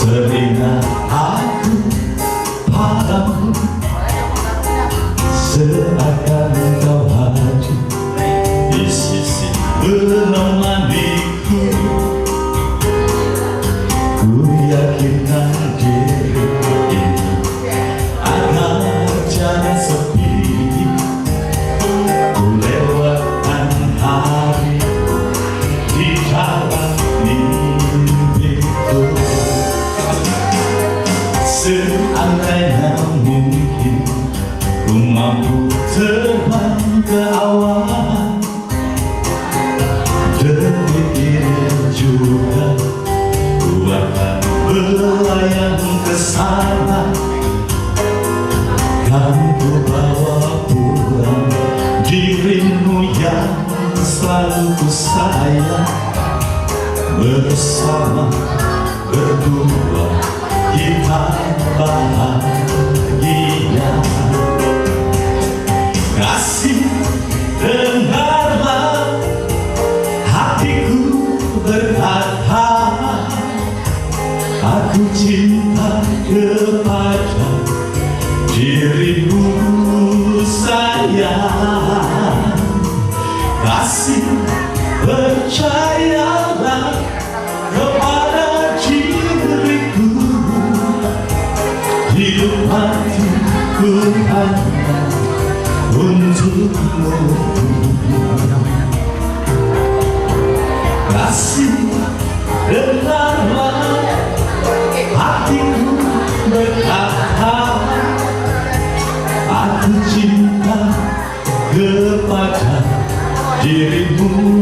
Teringat aku padamu, seakan kau hadir di sisi menemaniku. Ku yakinkan diri ini akan jangan sepi. Ku lewatkan hari di dalam mimpiku. Seandainya mungkin ku mampu terbang ke awan, detik ini juga ku akan berlayang ke sana. Kan ku bawa pulang dirimu yang selalu ku sayang. Bersama berdua kita bahagia. Kasih, dengarlah hatiku berkata, aku cinta kepada dirimu sayang. Kasih, percayalah kepada diriku. Hidup hatiku hanya untukmu. Kasih, dengarlah hatiku berkata, aku cinta kepada dirimu